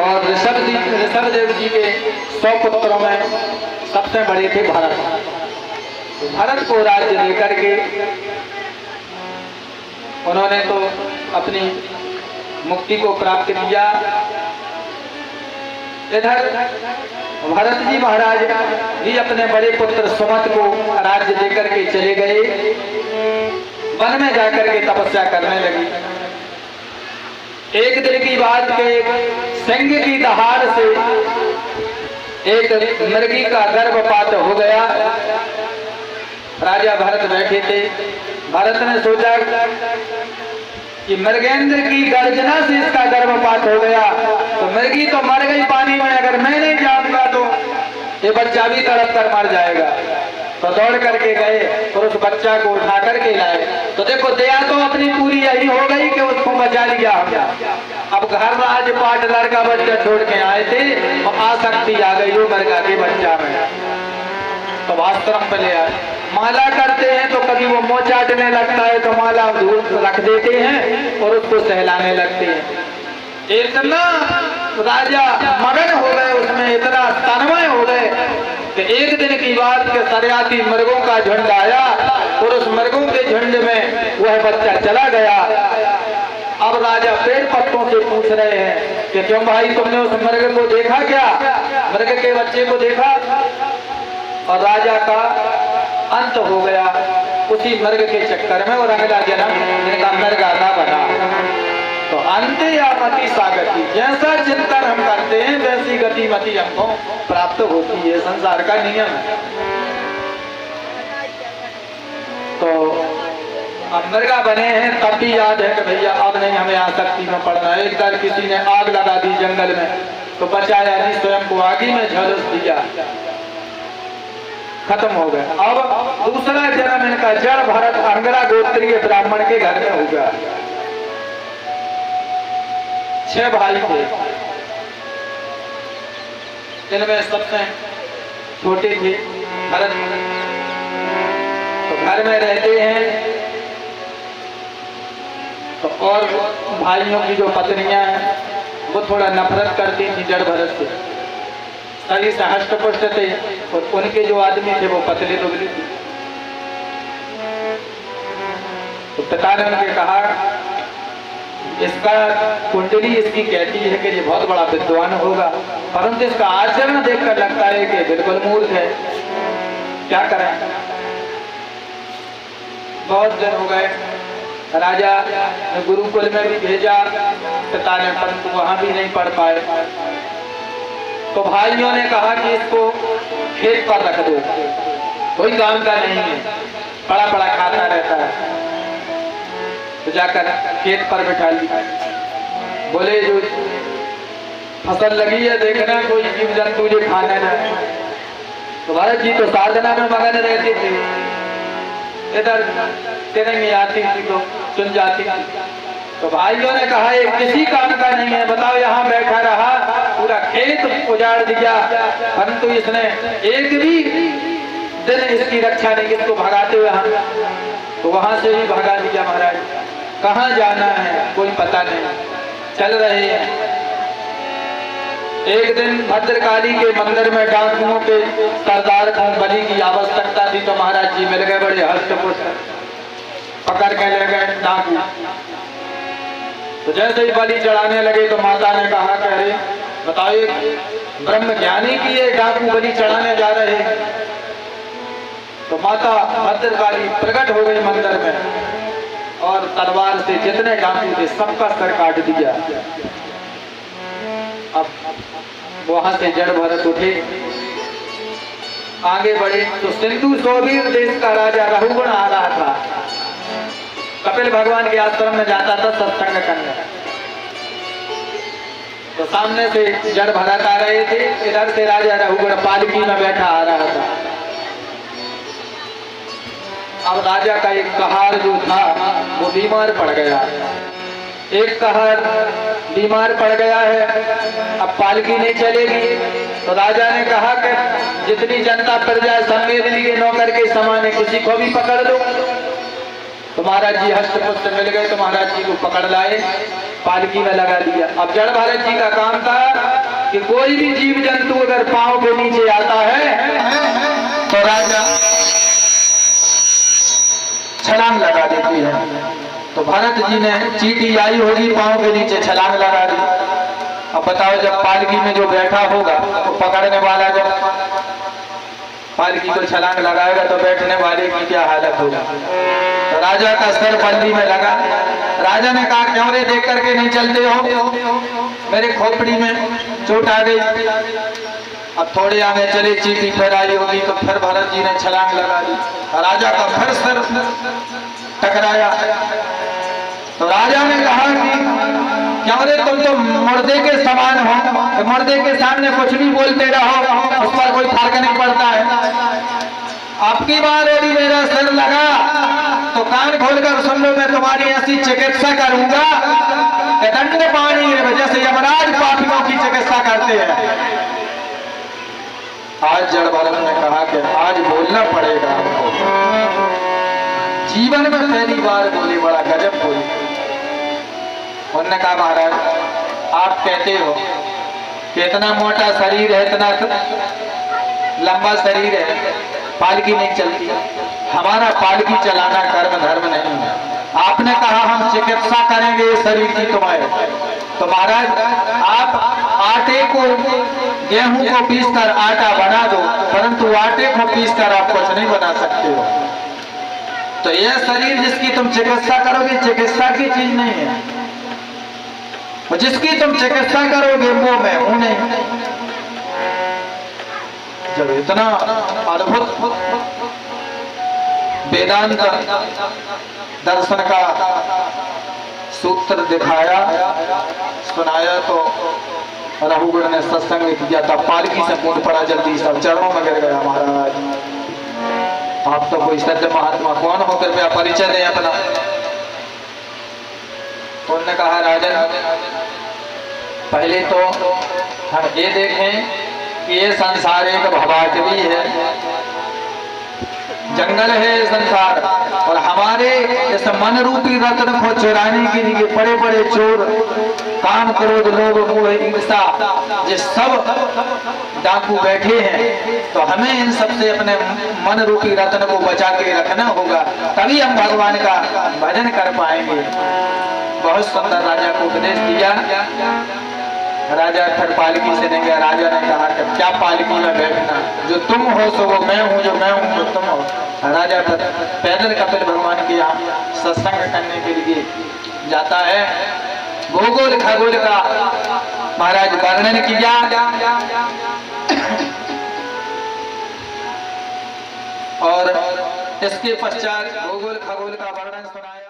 और ऋषभदेव जी के 100 पुत्रों में सबसे बड़े थे भरत। तो भरत को राज्य देकर के उन्होंने तो अपनी मुक्ति को प्राप्त किया। इधर भरत जी महाराज भी अपने बड़े पुत्र सुमंत को राज्य देकर के चले गए, वन में जाकर के तपस्या करने लगी। एक दिन की बात के सिंह की दहाड़ से एक मृगी का गर्भपात हो गया। राजा भरत बैठे थे। भरत ने सोचा कि मृगेंद्र की गर्जना से इसका गर्भपात हो गया, तो मृगी तो मर गई पानी में, अगर मैं नहीं जाऊंगा तो ये बच्चा भी तड़प कर मर जाएगा। तो दौड़ करके गए और उस बच्चा को उठा करके लाए। तो देखो दया तो अपनी पूरी यही हो गई कि उसको बचा लिया। अब घर राजपाट लड़का बच्चा छोड़ के आए थे और आसक्ति आ गई वो मृगा के बच्चा में, तो आश्रम पे ले आए। माला करते हैं तो कभी वो मुंह चाटने लगता है तो माला दूर रख देते हैं और उसको सहलाने लगते हैं। इतना राजा मगन हो गए उसमें, इतना तन्मय हो गए कि एक दिन की बात के सरियाती मृगों का झुंड आया और उस मृगों के झुंड में वह बच्चा चला गया। अब राजा पेड़ पत्तों से पूछ रहे हैं कि क्यों भाई तुमने उस मृग को देखा क्या, मृग के बच्चे को देखा? और राजा का अंत हो गया उसी मृग के चक्कर में, और अगला जन्म इनका मृगाना बना। तो अंत या मति सागति, जैसा चिंतन हम करते हैं वैसी गति मति हमको प्राप्त होती है, संसार का नियम है। तो अब मृगा बने हैं तब भी याद है कि भैया अब नहीं हमें आसक्ति में पड़ना है। एक बार किसी ने आग लगा दी जंगल में तो बचाया नहीं, स्वयं को आगी में झुलस दिया, खत्म हो गया। अब दूसरा जन्म इनका जड़ भरत अंगरा गोत्रीय ब्राह्मण के घर में हो गया। 6 भाई थे, इनमें सबसे छोटे थे भरत। तो घर में रहते हैं तो और भाइयों की जो पत्नियां हैं वो थोड़ा नफरत करती थी जड़ भरत से, सही से हष्ट पुष्ट थे और उनके जो आदमी थे वो पतले दुबले थे। तो पिता ने उनके कहा इसका कुंडली इसकी कहती है कि ये बहुत बड़ा विद्वान होगा, परंतु इसका आचरण देखकर लगता है कि बिल्कुल मूर्ख है, क्या करें। बहुत दिन हो गए, राजा ने गुरुकुल में भी भेजा पिता ने, परंतु वहां भी नहीं पढ़ पाए। तो भाइयों ने कहा कि इसको खेत पर रख दो, कोई काम का नहीं है, पड़ा पड़ा खाता रहता है। तो जाकर खेत पर बैठा लिया। बोले जो फसल लगी है देखना कोई जीव जंतु जो खाने ना। तो भरत जी तो साधना में मगन रहते थे, इधर तिरंगी आती थी तो सुन जाती थी। तो भाइयों ने कहा ये किसी काम का नहीं है, बताओ यहाँ बैठा रहा पूरा खेत उजाड़ दिया, परंतु इसने एक भी दिन इसकी रक्षा नहीं, इसको भगाते हुए हम तो वहां से भी भगा दिया। महाराज कहाँ जाना है कोई पता नहीं, चल रहे हैं। एक दिन भद्रकाली के मंदिर में डाकुओं के सरदार को बलि की आवश्यकता थी, तो महाराज जी मिल गए बड़े हष्ट पुष्ट, पकड़ के ले गए डाकू। तो जैसे ही बलि चढ़ाने लगे तो माता ने कहा कि अरे बताओ ब्रह्म ज्ञानी की ये डाकू बलि चढ़ाने जा रहे। तो माता भद्रकाली प्रकट हो गई मंदिर में और तलवार से जितने डाकू थे सबका सर काट दिया। अब वहां से जड़ भरत उठे, आगे बढ़े तो सिंधु सोवीर देश का राजा रहुगुण आ रहा था, कपिल भगवान के आश्रम में जाता था सत्संग करने। तो सामने से जड़ भरत आ रहे थे, इधर से राजा रहुगुण पालकी में बैठा आ रहा था। अब राजा का एक कहार जो था वो बीमार पड़ गया, एक कहार बीमार पड़ गया है, अब पालकी नहीं चलेगी। तो राजा ने कहा कि जितनी जनता प्रजा सम्मेद लिए नौकर के समान किसी को भी पकड़ लो। तो महाराज जी हष्ट पुष्ट मिल गए, तो महाराज जी को पकड़ लाए, पालकी में लगा दिया। अब जड़ भरत जी का काम था कि कोई भी जीव जंतु अगर पांव के नीचे आता है तो राजा छलांग लगा देती है। तो भरत जी ने चींटी आई होगी पांव के नीचे छलांग लगा दी। अब बताओ जब पालकी में जो बैठा होगा तो पकड़ने वाला जब पालकी को छलांग लगाएगा तो बैठने वाले की क्या हालत होगी। तो राजा का सर बंदी में लगा। राजा ने कहा क्यों रे देख करके नहीं चलते हो, मेरे खोपड़ी में चोट आ गई। अब थोड़े आगे चले चींटी फिर आई होगी तो फिर भरत जी ने छलांग लगा दी। राजा का फिर सर टकराया। तो राजा ने कहा कि क्यों रे तुम तो मुर्दे के समान हो, मुर्दे के सामने कुछ भी बोलते रहो उस पर कोई फर्क नहीं पड़ता है। आपकी बार यदि मेरा सर लगा तो कान खोलकर सुन लो, मैं तुम्हारी ऐसी चिकित्सा करूंगा कि दंड पानी जैसे यमराज पापियों की चिकित्सा करते हैं। आज जड़ भरत ने कहा कि आज बोलना पड़ेगा हमको। जीवन में पहली बार बोली, बड़ा गजब बोली। उन्होंने कहा महाराज आप कहते हो कि इतना मोटा शरीर है, इतना लंबा शरीर है, पालकी नहीं चलती। हमारा पालकी चलाना कर्म धर्म नहीं है। आपने कहा हम चिकित्सा करेंगे इस शरीर की तुम्हारे। तो महाराज आप आटे को गेहूं को पीसकर आटा बना दो, परंतु आटे को पीसकर आप कुछ नहीं बना सकते हो। तो यह शरीर जिसकी तुम चिकित्सा करोगे चिकित्सा की चीज नहीं है, जिसकी तुम चिकित्सा करोगे वो मैं हूं नहीं। जब इतना अद्भुत वेदांत दर्शन का सूत्र दिखाया सुनाया तो रघुगण ने सत्संग किया था। पालकी से कूद पड़ा, जल्दी सब चरणों में गिर गया। महाराज आप तो कोई सत्य महात्मा कौन हो, कृपया परिचय दें अपना। तो उन्होंने कहा राजन पहले तो हम ये देखें कि ये संसार एक भवाटवी है, जंगल है संसार, और हमारे इस मन रूपी रत्न को चुराने के लिए बड़े बड़े चोर, काम क्रोध लोभ मोह ईर्षा ये सब डाकू बैठे हैं। तो हमें इन सबसे अपने मन रूपी रत्न को बचा के रखना होगा, तभी हम भगवान का भजन कर पाएंगे। बहुत सुंदर राजा को उपदेश दिया। राजा फिर पालकी से नहीं गया। राजा ने कहा कि क्या पालकी में बैठना, जो तुम हो सो वो मैं हूँ, जो मैं हूँ वो तुम हो। राजा पैदल कपिल भगवान के यहाँ सत्संग करने के लिए जाता है। भूगोल खगोल का महाराज वर्णन किया और इसके पश्चात भूगोल खगोल का वर्णन सुनाया।